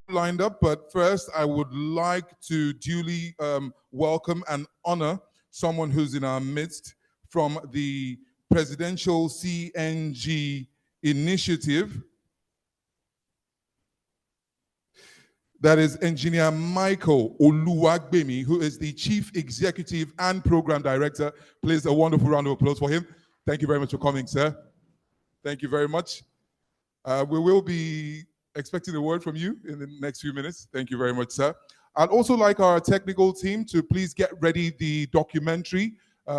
Lined up, but first I would like to duly welcome and honor someone who's in our midst from the Presidential CNG Initiative. That is Engineer Michael Oluwagbemi, who is the Chief Executive and Program Director. Please, a wonderful round of applause for him. Thank you very much for coming, sir. Thank you very much. We will be expecting a word from you in the next few minutes. Thank you very much, sir. I'd also like our technical team to please get ready the documentary.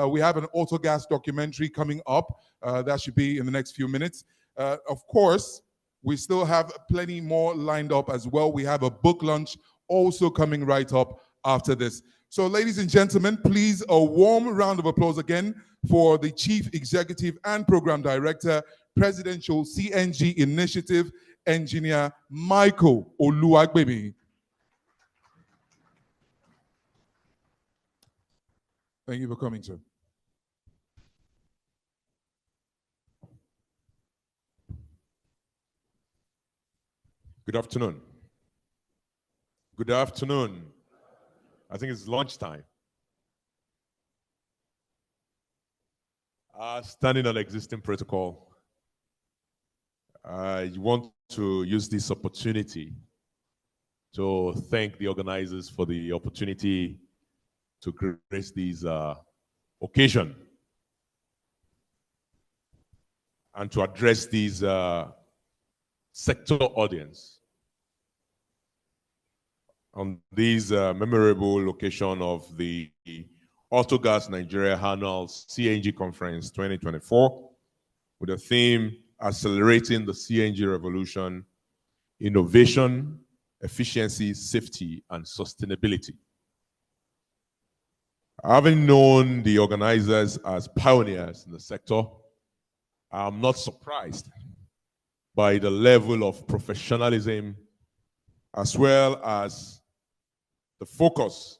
We have an Autogas documentary coming up. That should be in the next few minutes. Of course, we still have plenty more lined up as well. We have a book launch also coming right up after this. So ladies and gentlemen, please a warm round of applause again for the Chief Executive and Program Director, Presidential CNG Initiative, Engineer Michael Oluwagbemi. Thank you for coming, sir. Good afternoon. Good afternoon. I think it's lunchtime. Standing on existing protocol, I want to use this opportunity to thank the organizers for the opportunity to grace this occasion and to address this sector audience on this memorable occasion of the Autogas Nigeria Annual CNG Conference 2024 with the theme Accelerating the CNG Revolution, Innovation, Efficiency, Safety, and Sustainability. Having known the organizers as pioneers in the sector, I'm not surprised by the level of professionalism as well as the focus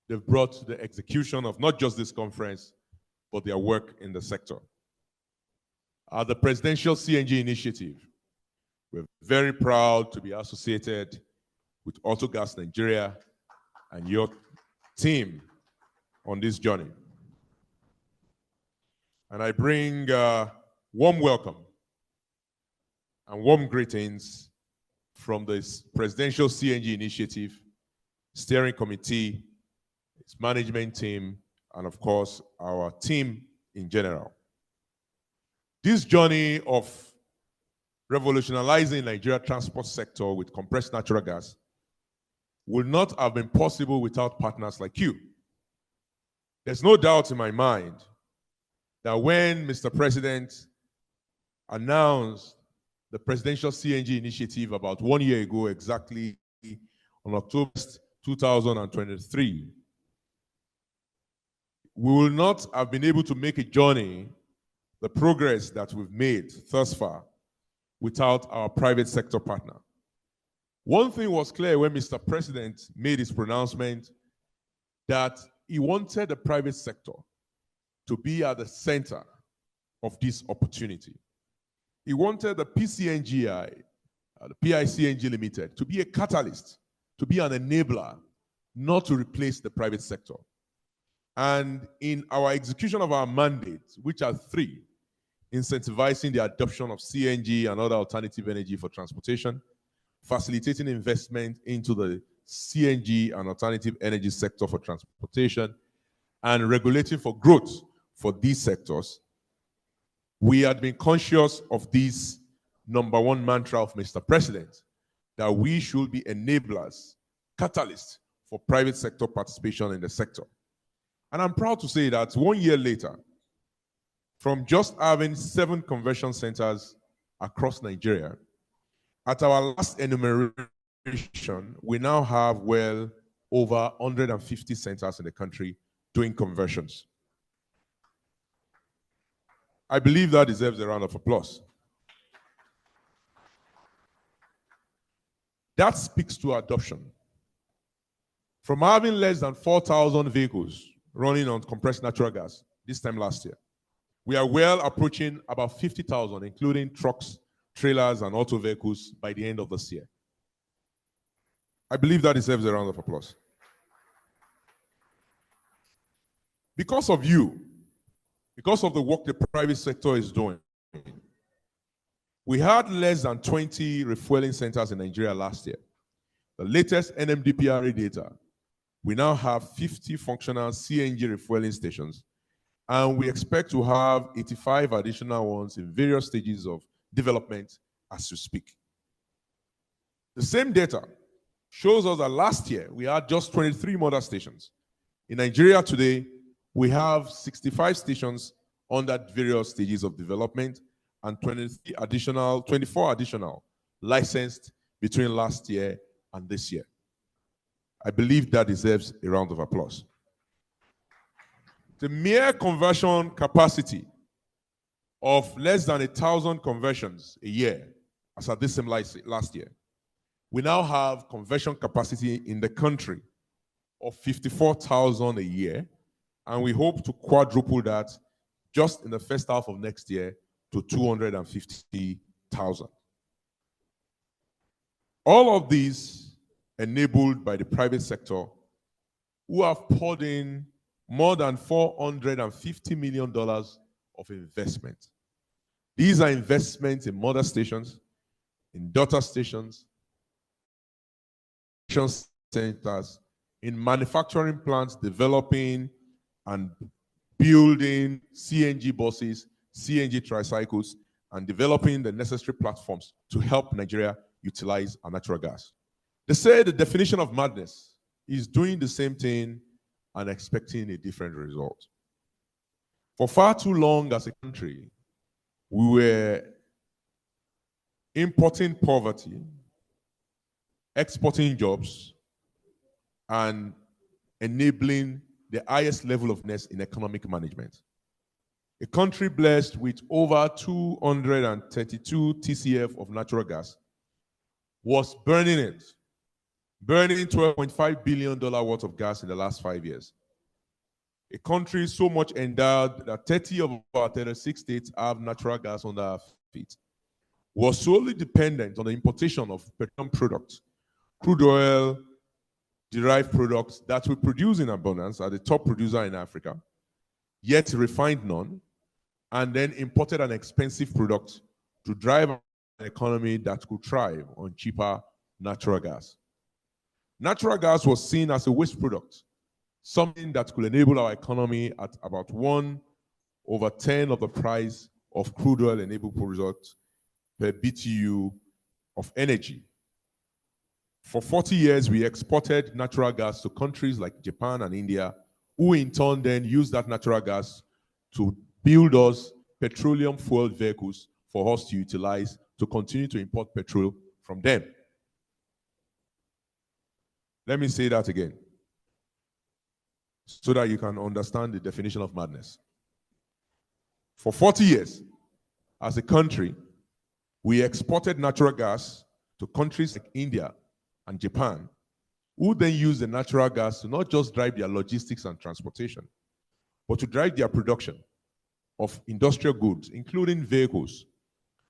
they've brought to the execution of not just this conference, but their work in the sector. The Presidential CNG Initiative, we're very proud to be associated with Autogas Nigeria and your team on this journey. And I bring warm welcome and warm greetings from the Presidential CNG Initiative, Steering Committee, its management team, and of course, our team in general. This journey of revolutionizing Nigeria transport sector with compressed natural gas would not have been possible without partners like you. There's no doubt in my mind that when Mr. President announced the Presidential CNG Initiative about 1 year ago, exactly on October 2023, we will not have been able to make a journey, the progress that we've made thus far, without our private sector partner. One thing was clear when Mr. President made his pronouncement that he wanted the private sector to be at the center of this opportunity. He wanted the PCNGI, the PICNG Limited, to be a catalyst, to be an enabler, not to replace the private sector. And in our execution of our mandates, which are 3, incentivizing the adoption of CNG and other alternative energy for transportation, facilitating investment into the CNG and alternative energy sector for transportation, and regulating for growth for these sectors, we had been conscious of this #1 mantra of Mr. President, that we should be enablers, catalysts for private sector participation in the sector. And I'm proud to say that 1 year later, from just having 7 conversion centers across Nigeria, at our last enumeration, we now have well over 150 centers in the country doing conversions. I believe that deserves a round of applause. That speaks to adoption. From having less than 4,000 vehicles running on compressed natural gas this time last year, we are well approaching about 50,000, including trucks, trailers, and auto vehicles by the end of this year. I believe that deserves a round of applause. Because of you, because of the work the private sector is doing, we had less than 20 refueling centers in Nigeria last year. The latest NMDPRA data, we now have 50 functional CNG refueling stations, and we expect to have 85 additional ones in various stages of development as we speak. The same data shows us that last year we had just 23 mother stations. In Nigeria today, we have 65 stations under various stages of development and 24 additional licensed between last year and this year. I believe that deserves a round of applause. The mere conversion capacity of less than 1,000 conversions a year, as at this time last year, we now have conversion capacity in the country of 54,000 a year, and we hope to quadruple that just in the first half of next year to 250,000. All of these enabled by the private sector, who have poured in more than $450 million of investment. These are investments in mother stations, in daughter stations, centers, in manufacturing plants, developing and building CNG buses, CNG tricycles, and developing the necessary platforms to help Nigeria utilize our natural gas. They say the definition of madness is doing the same thing and expecting a different result. For far too long as a country, we were importing poverty, exporting jobs, and enabling the highest level of ness in economic management. A country blessed with over 232 TCF of natural gas was burning $12.5 billion worth of gas in the last 5 years. A country so much endowed that 30 of our 36 states have natural gas on their feet, was solely dependent on the importation of petroleum products, crude oil, derived products that we produce in abundance, are the top producer in Africa, yet refined none, and then imported an expensive product to drive an economy that could thrive on cheaper natural gas. Natural gas was seen as a waste product, something that could enable our economy at about 1/10 of the price of crude oil enabled products per BTU of energy. For 40 years, we exported natural gas to countries like Japan and India, who in turn then used that natural gas to build us petroleum fueled vehicles for us to utilize to continue to import petrol from them. Let me say that again, so that you can understand the definition of madness. For 40 years, as a country, we exported natural gas to countries like India and Japan, who then use the natural gas to not just drive their logistics and transportation, but to drive their production of industrial goods, including vehicles,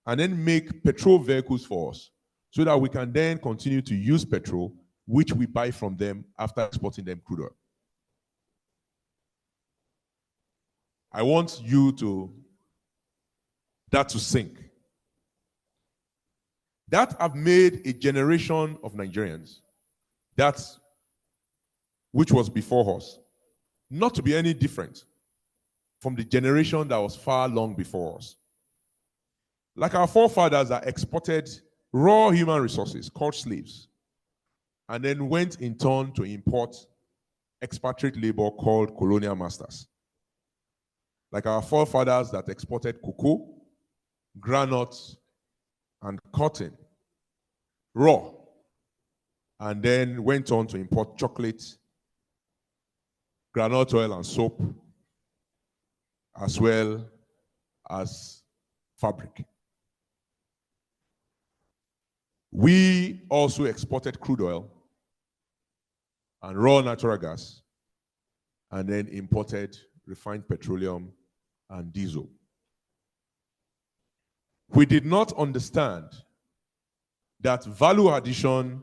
and then make petrol vehicles for us, so that we can then continue to use petrol, which we buy from them after exporting them crude oil. I want that to sink. That have made a generation of Nigerians, which was before us, not to be any different from the generation that was far long before us. Like our forefathers that exported raw human resources called slaves, and then went in turn to import expatriate labor called colonial masters. Like our forefathers that exported cocoa, granules, and cotton raw, and then went on to import chocolate, groundnut oil, and soap, as well as fabric. We also exported crude oil and raw natural gas, and then imported refined petroleum and diesel. We did not understand that value addition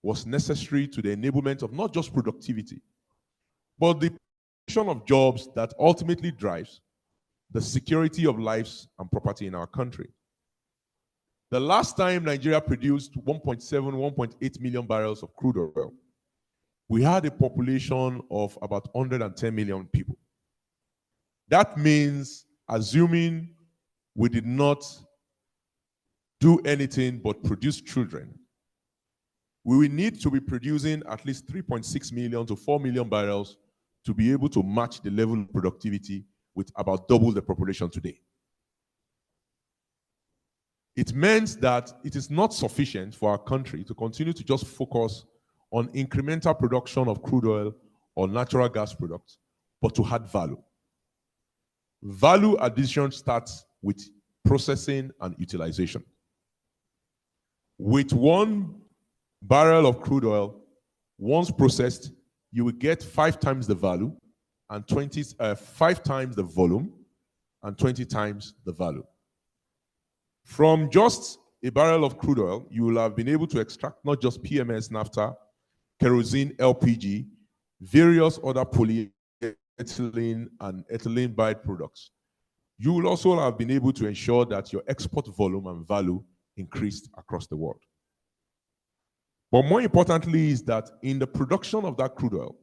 was necessary to the enablement of not just productivity, but the creation of jobs that ultimately drives the security of lives and property in our country. The last time Nigeria produced 1.7, 1.8 million barrels of crude oil, we had a population of about 110 million people. That means, assuming we did not do anything but produce children, we will need to be producing at least 3.6 million to 4 million barrels to be able to match the level of productivity with about double the population today. It means that it is not sufficient for our country to continue to just focus on incremental production of crude oil or natural gas products, but to add value. Value addition starts with processing and utilization. With 1 barrel of crude oil, once processed, you will get 5 times the value and 5 times the volume and 20 times the value. From just a barrel of crude oil, you will have been able to extract not just PMS, naphtha, kerosene, LPG, various other polyethylene and ethylene byproducts. You will also have been able to ensure that your export volume and value increased across the world. But more importantly is that in the production of that crude oil,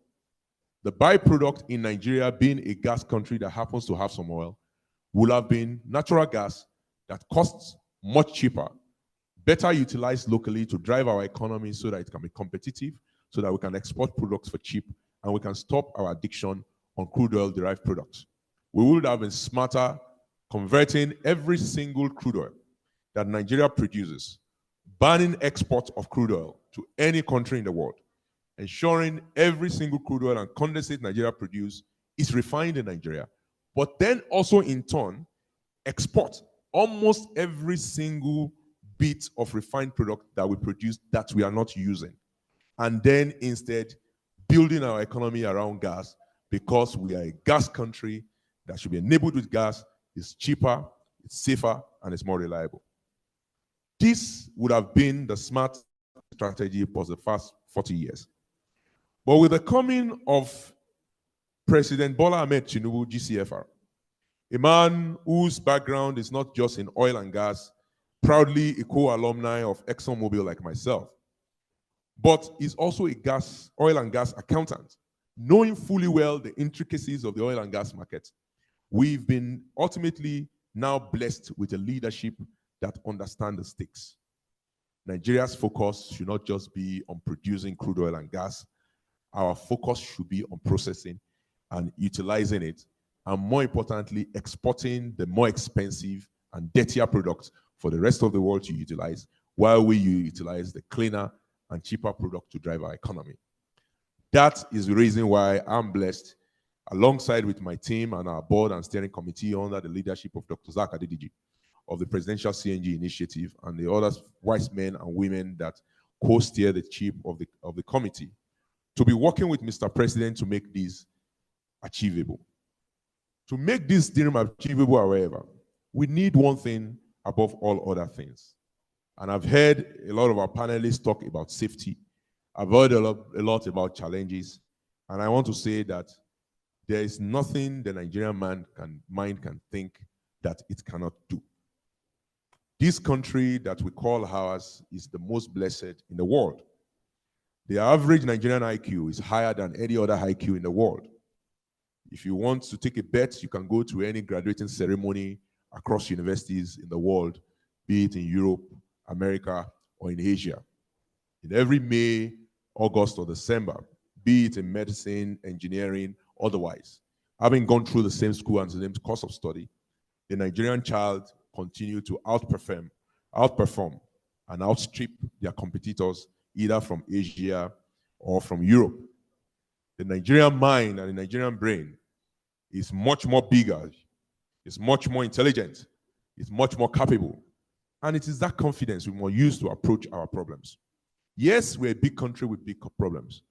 the byproduct in Nigeria, being a gas country that happens to have some oil, will have been natural gas that costs much cheaper, better utilized locally to drive our economy so that it can be competitive, so that we can export products for cheap, and we can stop our addiction on crude oil derived products. We would have been smarter converting every single crude oil that Nigeria produces, banning export of crude oil to any country in the world, ensuring every single crude oil and condensate Nigeria produce is refined in Nigeria, but then also in turn export almost every single bit of refined product that we produce that we are not using, and then instead building our economy around gas, because we are a gas country that should be enabled with gas. It's cheaper, it's safer, and it's more reliable. This would have been the smart strategy for the past 40 years. But with the coming of President Bola Ahmed Tinubu, GCFR, a man whose background is not just in oil and gas, proudly a co-alumni of ExxonMobil like myself, but is also a oil and gas accountant, knowing fully well the intricacies of the oil and gas market. We've been ultimately now blessed with a leadership that understands the stakes. Nigeria's focus should not just be on producing crude oil and gas. Our focus should be on processing and utilizing it, and more importantly, exporting the more expensive and dirtier products for the rest of the world to utilize, while we utilize the cleaner and cheaper product to drive our economy. That is the reason why I'm blessed, alongside with my team and our board and steering committee under the leadership of Dr. Zak Adediji of the Presidential CNG Initiative and the other wise men and women that co-steer the chief of the committee, to be working with Mr. President to make this achievable. To make this dream achievable, however, we need one thing above all other things. And I've heard a lot of our panelists talk about safety. I've heard a lot about challenges. And I want to say that there is nothing the Nigerian mind can think that it cannot do. This country that we call ours is the most blessed in the world. The average Nigerian IQ is higher than any other IQ in the world. If you want to take a bet, you can go to any graduating ceremony across universities in the world, be it in Europe, America, or in Asia. In every May, August, or December, be it in medicine, engineering, otherwise, having gone through the same school and the same course of study, the Nigerian child continue to outperform and outstrip their competitors, either from Asia or from Europe. The Nigerian mind and the Nigerian brain is much more bigger, it's much more intelligent, it's much more capable And it is that confidence we must use to approach our problems. Yes, we're a big country with big problems,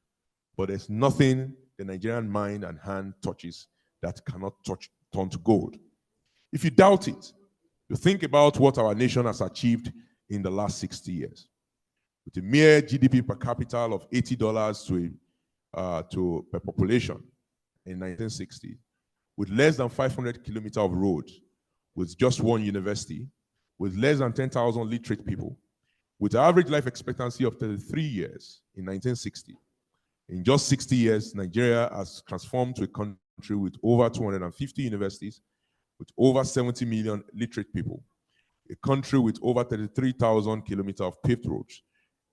but there's nothing the Nigerian mind and hand touches that cannot turn to gold. If you doubt it, you think about what our nation has achieved in the last 60 years. With a mere GDP per capita of $80 per population in 1960, with less than 500 kilometers of roads, with just one university, with less than 10,000 literate people, with an average life expectancy of 33 years in 1960. In just 60 years, Nigeria has transformed to a country with over 250 universities, with over 70 million literate people, a country with over 33,000 kilometers of paved roads,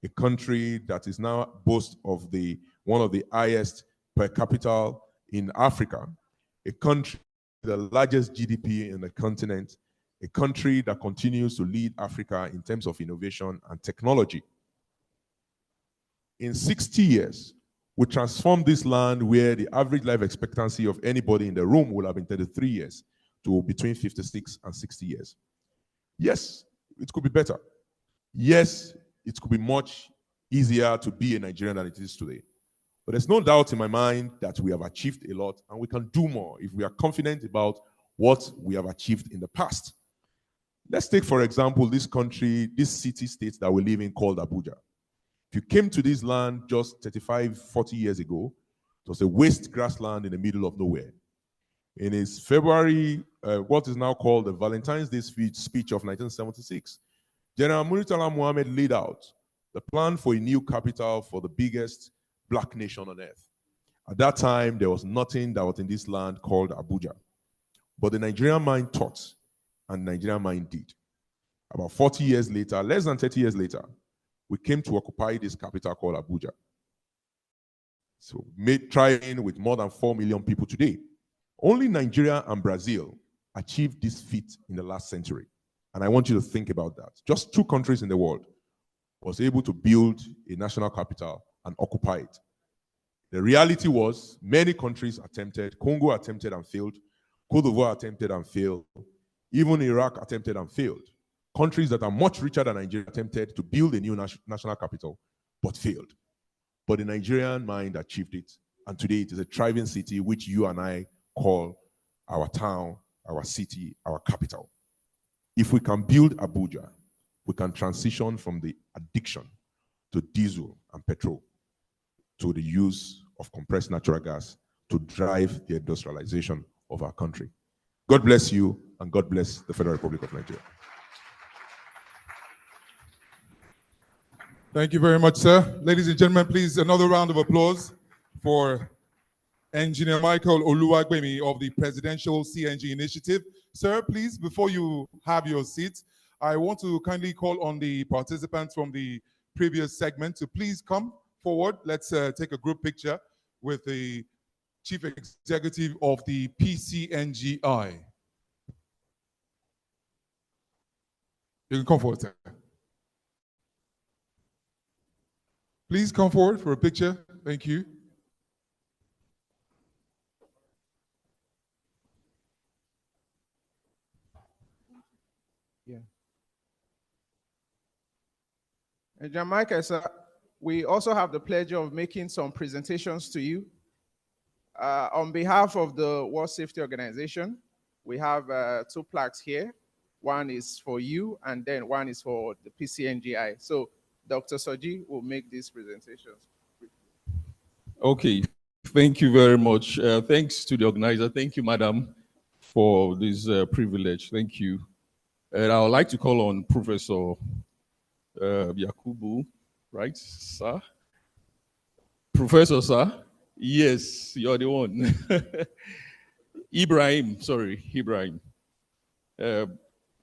a country that is now boast of one of the highest per capita in Africa, a country with the largest GDP in the continent, a country that continues to lead Africa in terms of innovation and technology. In 60 years, we transformed this land where the average life expectancy of anybody in the room would have been 33 years to between 56 and 60 years. Yes, it could be better. Yes, it could be much easier to be a Nigerian than it is today. But there's no doubt in my mind that we have achieved a lot and we can do more if we are confident about what we have achieved in the past. Let's take, for example, this country, this city-state that we live in called Abuja. If you came to this land just 35, 40 years ago, it was a waste grassland in the middle of nowhere. In his February, what is now called the Valentine's Day speech of 1976, General Murtala Muhammad laid out the plan for a new capital for the biggest black nation on earth. At that time, there was nothing that was in this land called Abuja. But the Nigerian mind thought, and the Nigerian mind did. About 40 years later, less than 30 years later, we came to occupy this capital called Abuja. So trying with more than 4 million people today. Only Nigeria and Brazil achieved this feat in the last century. And I want you to think about that. Just 2 countries in the world was able to build a national capital and occupy it. The reality was many countries attempted. Congo attempted and failed. Cote d'Ivoire attempted and failed. Even Iraq attempted and failed. Countries that are much richer than Nigeria attempted to build a new national capital, but failed. But the Nigerian mind achieved it. And today it is a thriving city which you and I call our town, our city, our capital. If we can build Abuja, we can transition from the addiction to diesel and petrol to the use of compressed natural gas to drive the industrialization of our country. God bless you, and God bless the Federal Republic of Nigeria. Thank you very much, sir. Ladies and gentlemen, please, another round of applause for Engineer Michael Oluwagbemi of the Presidential CNG Initiative. Sir, please, before you have your seat, I want to kindly call on the participants from the previous segment to please come forward. Let's take a group picture with the Chief Executive of the PCNGI. You can come forward, sir. Please come forward for a picture. Thank you. Yeah. And Jamaica, sir, we also have the pleasure of making some presentations to you. On behalf of the World Safety Organization, we have 2 plaques here. One is for you, and then one is for the PCNGI. So Dr. Soji will make these presentations. Okay, thank you very much. Thanks to the organizer. Thank you, madam, for this privilege. Thank you. And I would like to call on Professor Yakubu, right, sir? Professor, sir? Yes, you're the one. Ibrahim. I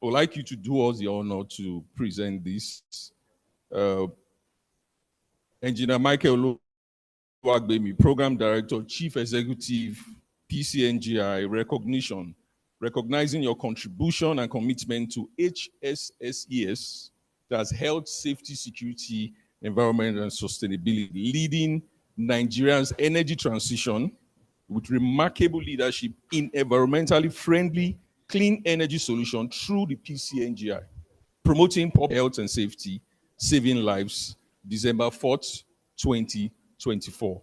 would like you to do us the honor to present this. Engineer Michael Oluwagbemi, Program Director, Chief Executive, PCNGI, recognizing your contribution and commitment to HSSES, that's health, safety, security, environment, and sustainability, leading Nigeria's energy transition with remarkable leadership in environmentally friendly, clean energy solution through the PCNGI. Promoting public health and safety, saving lives, December 4th, 2024.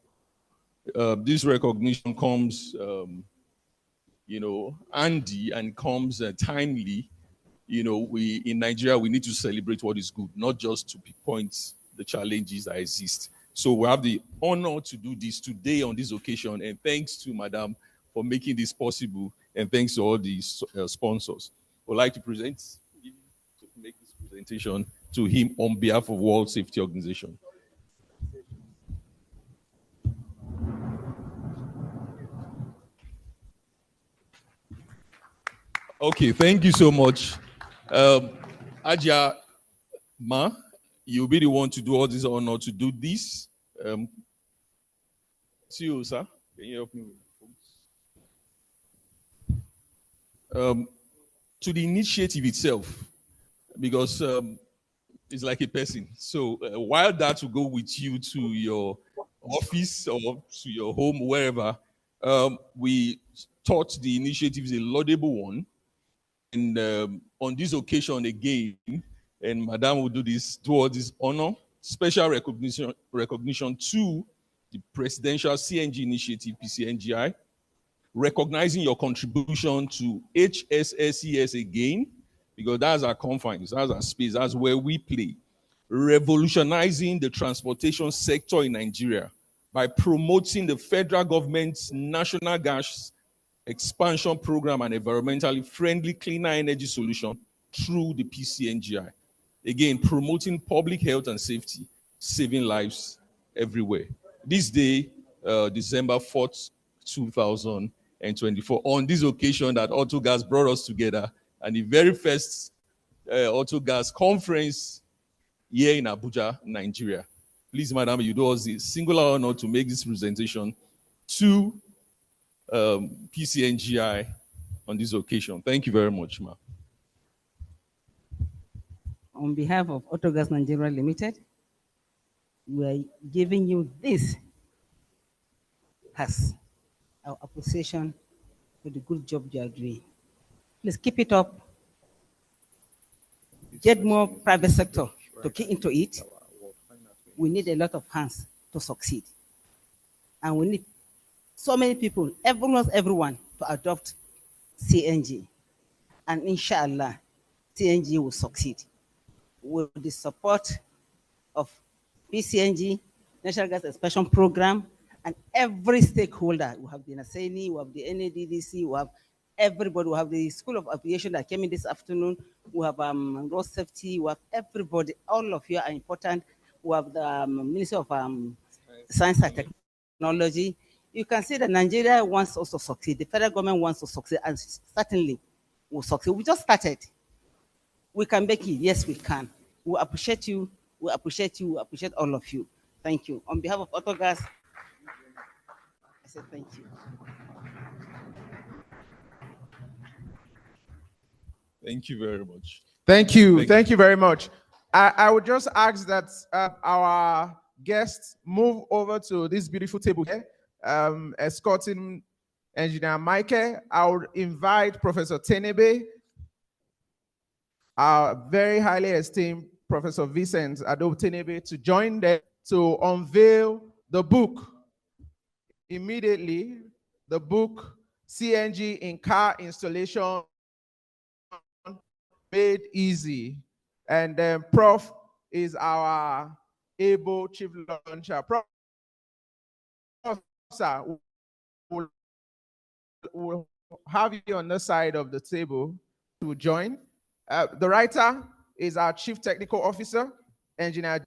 This recognition comes, handy and comes timely. We in Nigeria, we need to celebrate what is good, not just to pinpoint the challenges that exist. So we have the honor to do this today on this occasion, and thanks to Madam for making this possible, and thanks to all these sponsors. We'd like to make this presentation to him on behalf of World Safety Organization. Okay, thank you so much. Aja Ma, you'll be the one to do all this honor to do this. See you, sir. Can you help me with to the initiative itself, because it's like a person. So while that will go with you to your office or to your home, wherever, we thought the initiative is a laudable one. And on this occasion again, and Madam will do all this honor, special recognition to the Presidential CNG Initiative, PCNGI, recognizing your contribution to HSSES again, because that's our confines, that's our space, that's where we play. Revolutionizing the transportation sector in Nigeria by promoting the federal government's national gas expansion program and environmentally friendly cleaner energy solution through the PCNGI. Again, promoting public health and safety, saving lives everywhere. This day, December 4th, 2024, on this occasion that Autogas brought us together, and the very first Autogas conference here in Abuja, Nigeria. Please, Madam, you do us the singular honor to make this presentation to PCNGI on this occasion. Thank you very much, ma'am. On behalf of Autogas Nigeria Limited, we are giving you this as our appreciation for the good job you are doing. Please keep it up. Get more private sector to key into it. We need a lot of hands to succeed. And we need so many people, everyone to adopt CNG. And inshallah, CNG will succeed. With the support of PCNG, National Gas Expansion Program, and every stakeholder. We have the NASENI, we have the NADDC, we have everybody. We have the School of Aviation that came in this afternoon. We have road safety, we have everybody. All of you are important. We have the Ministry of Science and Technology. You can see that Nigeria wants us to succeed. The federal government wants to succeed, and certainly will succeed. We just started. We can make it. Yes, we can. We appreciate you. We appreciate you. We appreciate all of you. Thank you. On behalf of Autogas, I say thank you. Thank you very much. Thank you. Thank you very much. I would just ask that our guests move over to this beautiful table here, escorting Engineer Michael. I would invite Professor Tenebe, our very highly esteemed Professor Vincent Adobe Tenebe, to join them to unveil the book. Immediately, the book, CNG in Car Installation Made Easy. And then Prof is our able chief launcher. Prof, sir, we'll have you on the side of the table to join. The writer is our chief technical officer, Engineer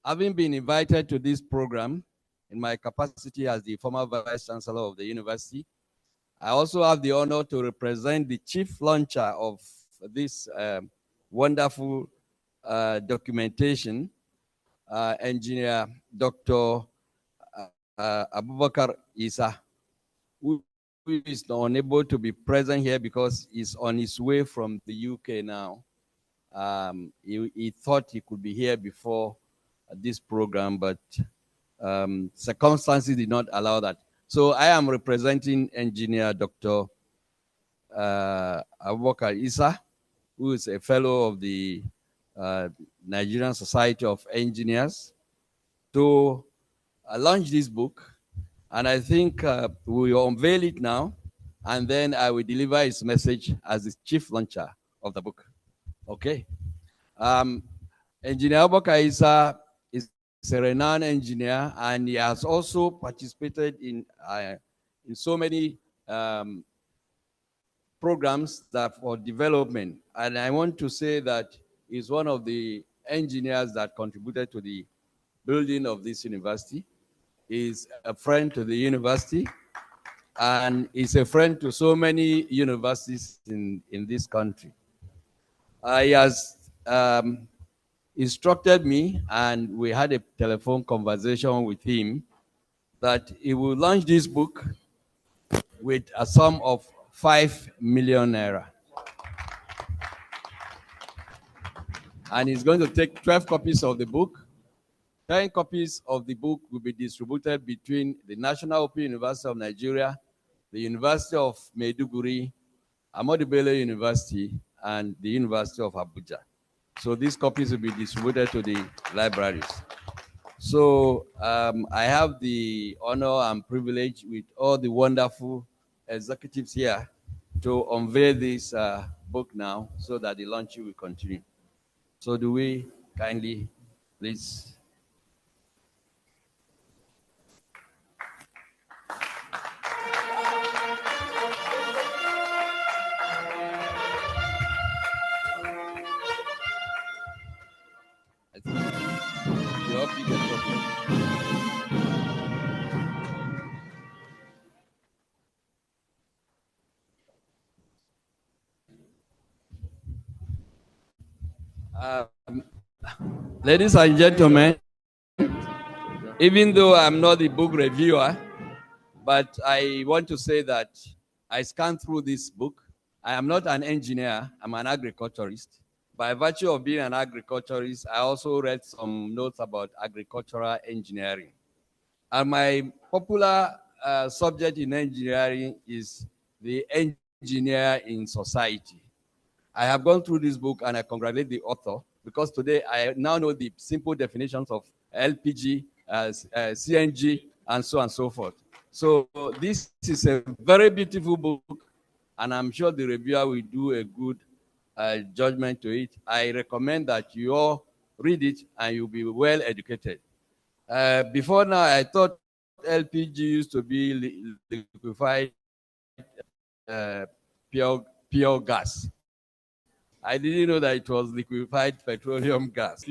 Having been invited to this program in my capacity as the former Vice Chancellor of the university, I also have the honor to represent the chief launcher of this wonderful documentation, Engineer Dr. Abubakar Isa, who is unable to be present here because he's on his way from the UK now. He thought he could be here before this program, but circumstances did not allow that. So I am representing Engineer Dr. Abubakar Isa, who is a fellow of the Nigerian Society of Engineers, to launch this book. And I think we will unveil it now, and then I will deliver his message as the chief launcher of the book. Okay. Engineer Abubakar Isa is a renowned engineer, and he has also participated in so many programs that for development. And I want to say that he's one of the engineers that contributed to the building of this university. He's a friend to the university, and he's a friend to so many universities in this country. He has instructed me, and we had a telephone conversation with him, that he will launch this book with a sum of 5 million naira. And he's going to take 12 copies of the book. 10 copies of the book will be distributed between the National Open University of Nigeria, the University of Maiduguri, Ahmadu Bello University, and the University of Abuja. So these copies will be distributed to the libraries. So I have the honor and privilege with all the wonderful executives here to unveil this book now so that the launching will continue. So do we kindly, please. I think you all pick a copy. Ladies and gentlemen, even though I'm not the book reviewer, but I want to say that I scanned through this book. I am not an engineer, I'm an agriculturist. By virtue of being an agriculturist, I also read some notes about agricultural engineering. And my popular subject in engineering is the engineer in society. I have gone through this book and I congratulate the author, because today I now know the simple definitions of LPG, CNG, and so on and so forth. So this is a very beautiful book, and I'm sure the reviewer will do a good judgment to it. I recommend that you all read it and you'll be well educated. Before now, I thought LPG used to be liquefied pure gas. I didn't know that it was liquefied petroleum gas.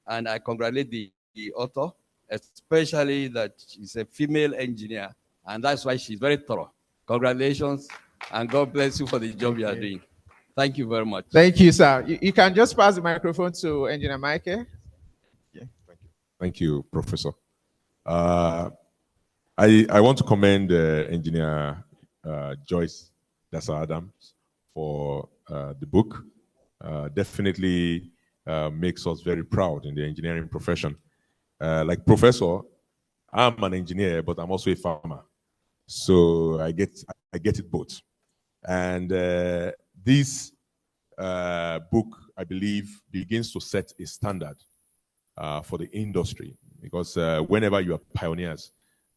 And I congratulate the author, especially that she's a female engineer, and that's why she's very thorough. Congratulations, and God bless you for the job you are doing. Thank you very much. Thank you, sir. You can just pass the microphone to Engineer Mike. Yeah, thank you. Thank you, Professor. I want to commend Engineer Joyce Dasa Adams for the book. Definitely makes us very proud in the engineering profession. Like Professor, I'm an engineer, but I'm also a farmer. So I get it both. And this book, I believe, begins to set a standard for the industry, because whenever you are pioneers,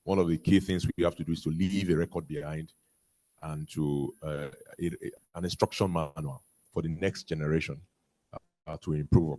one of the key things we have to do is to leave a record behind and to an instruction manual for the next generation to improve.